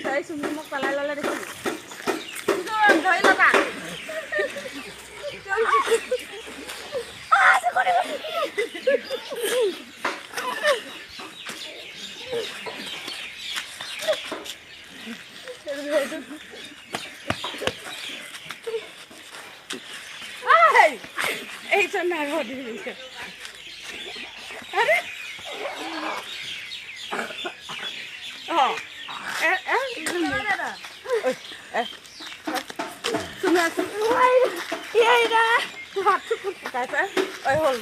তাই চুমি মোক পেলাই ল'লে দেখিলি ধৰি ল'বা এইটা নাগর দিয়েছে আরে ও তুমি আসো এইটা হাত কাছে ওই হল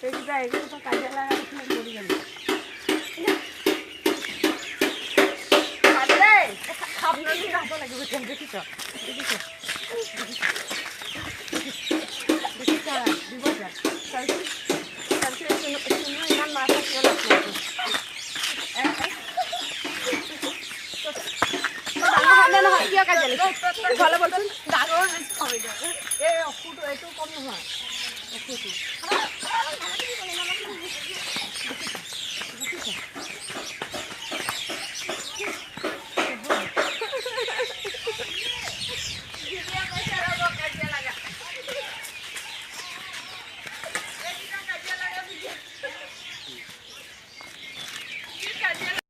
এইটা এগুলো তো কাজে লাগাতে মরে গেল আরে খাবনা দিয়ে রাখো লাগে বুঝছেন দেখিছ দেখিছ দেখিছ দিবজা তারপরে ইমান মাছ আছে ভালো বলছেন